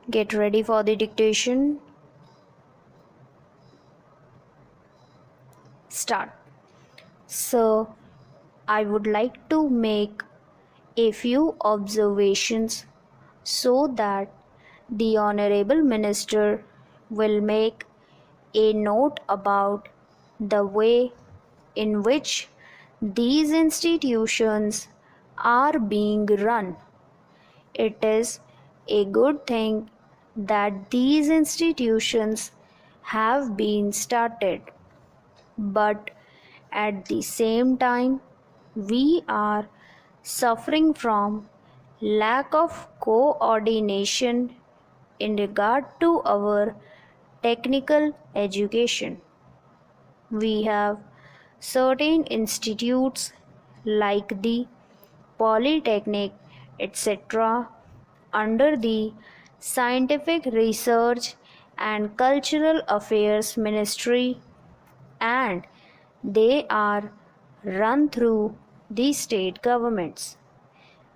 Get ready for the dictation. Start. So, I would like to make a few observations so that the Honorable Minister will make a note about the way in which these institutions are being run. It is a good thing that these institutions have been started, but at the same time, we are suffering from lack of coordination in regard to our technical education. We have certain institutes like the Polytechnic, etc., under the Scientific Research and Cultural Affairs Ministry, and they are run through the state governments.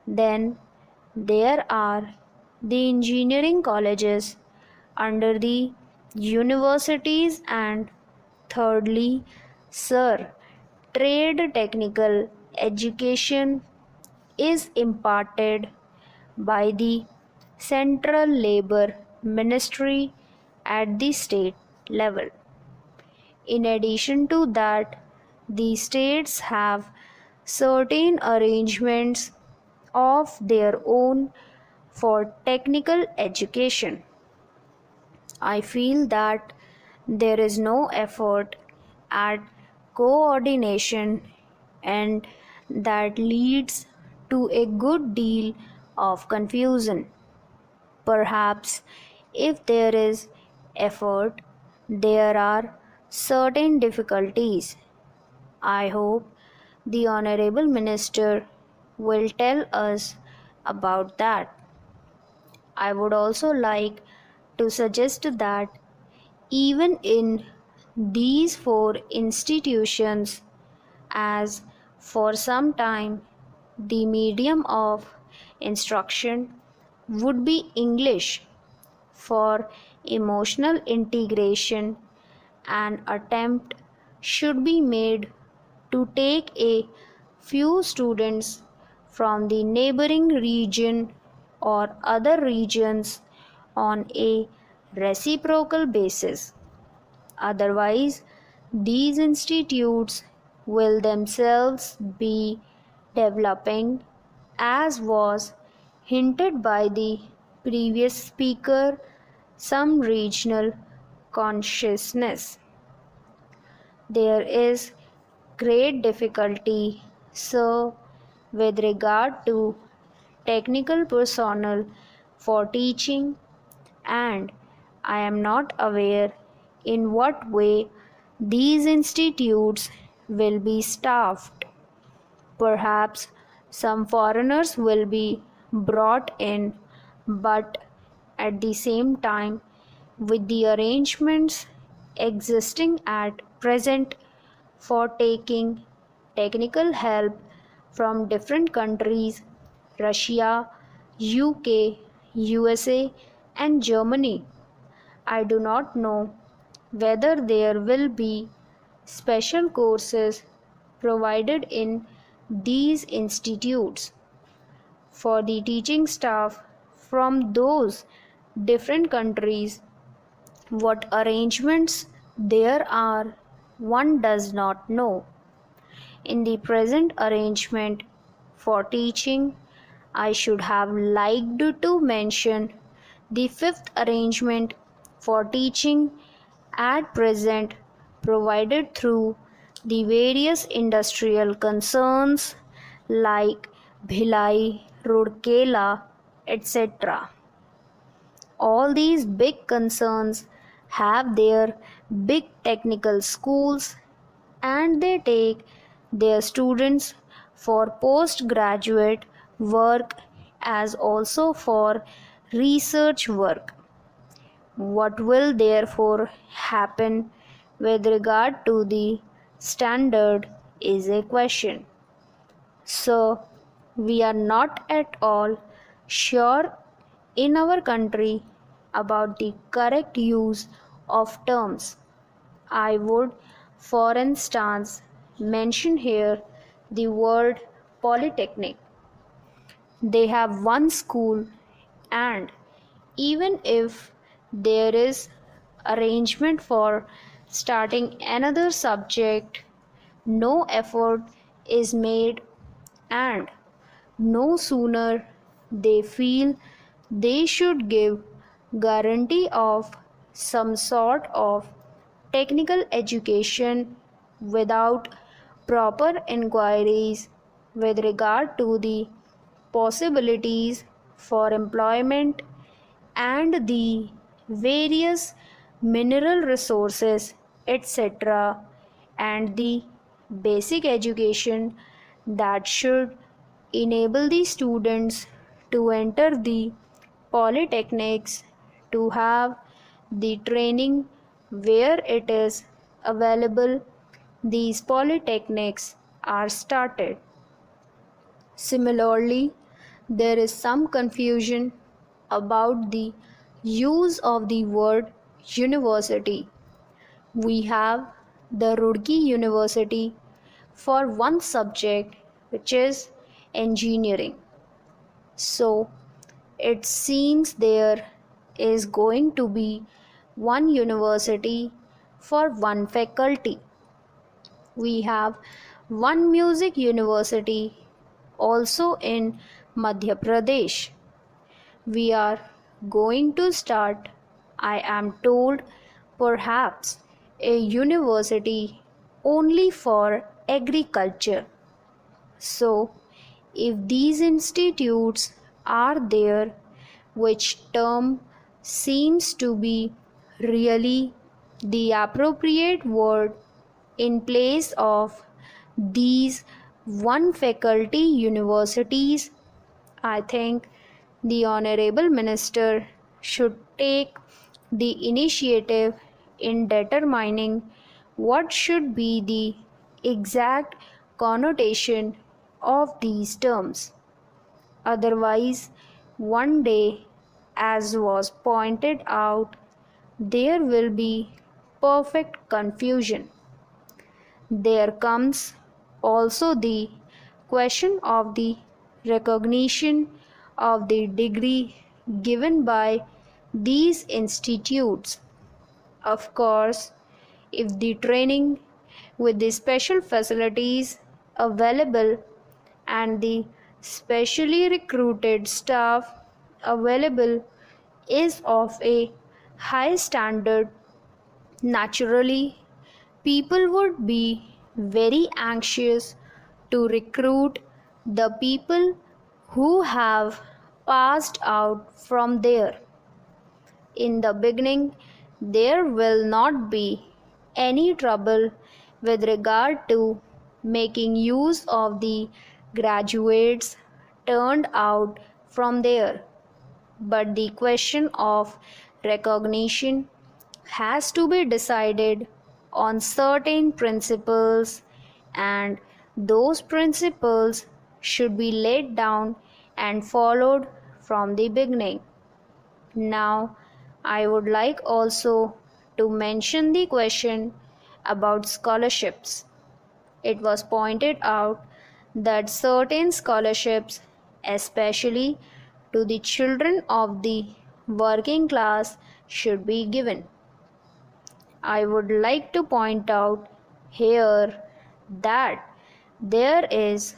Then there are the engineering colleges under the universities, and thirdly, sir, trade technical education is imparted by the Central Labor Ministry at the state level. In addition to that, the states have certain arrangements of their own for technical education. I feel that there is no effort at coordination, and that leads to a good deal of confusion. Perhaps if there is effort, there are certain difficulties. I hope the Honorable Minister will tell us about that. I would also like to suggest that even in these four institutions, as for some time the medium of instruction would be English, for emotional integration, an attempt should be made to take a few students from the neighboring region or other regions on a reciprocal basis. Otherwise, these institutes will themselves be developing, as was hinted by the previous speaker, some regional consciousness. There is great difficulty, sir, with regard to technical personnel for teaching, and I am not aware in what way these institutes will be staffed. Perhaps some foreigners will be brought in, but at the same time, with the arrangements existing at present for taking technical help from different countries, Russia, UK, USA, and Germany, I do not know whether there will be special courses provided in these institutes for the teaching staff from those different countries. What arrangements there are, one does not know. In the present arrangement for teaching, I should have liked to mention the fifth arrangement for teaching at present provided through the various industrial concerns like Bhilai, Rourkela, etc. All these big concerns have their big technical schools, and they take their students for postgraduate work as also for research work. What will therefore happen with regard to the standard is a question. So, we are not at all sure in our country about the correct use of terms. I would, for instance, mention here the word polytechnic. They have one school, and even if there is arrangement for starting another subject, no effort is made, and no sooner they feel they should give guarantee of some sort of technical education without proper inquiries with regard to the possibilities for employment and the various mineral resources, etc., and the basic education that should enable the students to enter the polytechnics, to have the training where it is available. These polytechnics are started. Similarly, there is some confusion about the use of the word university. We have the Roorkee University for one subject, which is engineering. So it seems there is going to be one university for one faculty. We have one music university also in Madhya Pradesh. We are going to start, I am told, perhaps a university only for agriculture. So, if these institutes are there, which term seems to be really the appropriate word in place of these one faculty universities, I think the Honorable Minister should take the initiative in determining what should be the exact connotation of these terms. Otherwise, one day, as was pointed out, there will be perfect confusion. There comes also the question of the recognition of the degree given by these institutes. Of course, if the training with the special facilities available and the specially recruited staff available is of a high standard, naturally people would be very anxious to recruit the people who have passed out from there. In the beginning, there will not be any trouble with regard to making use of the graduates turned out from there. But the question of recognition has to be decided on certain principles, and those principles should be laid down and followed from the beginning. Now, I would like also to mention the question about scholarships. It was pointed out that certain scholarships, especially to the children of the working class, should be given. I would like to point out here that there is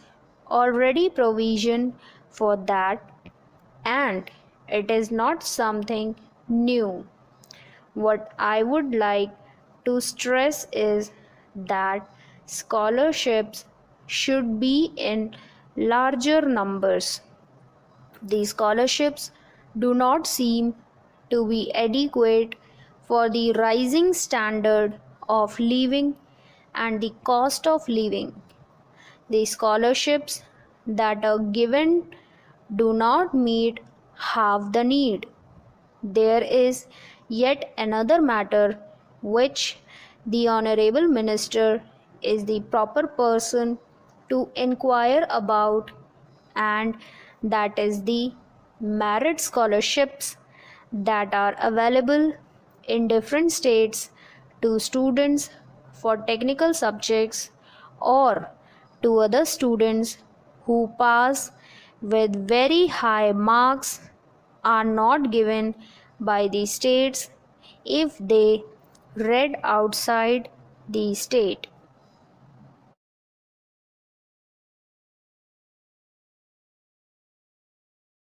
already provision for that, and it is not something new. What I would like to stress is that scholarships should be in larger numbers. These scholarships do not seem to be adequate for the rising standard of living and the cost of living. The scholarships that are given do not meet half the need. There is yet another matter which the Honorable Minister is the proper person to inquire about, and that is the merit scholarships that are available in different states to students for technical subjects or to other students who pass with very high marks are not given by the states if they read outside the state.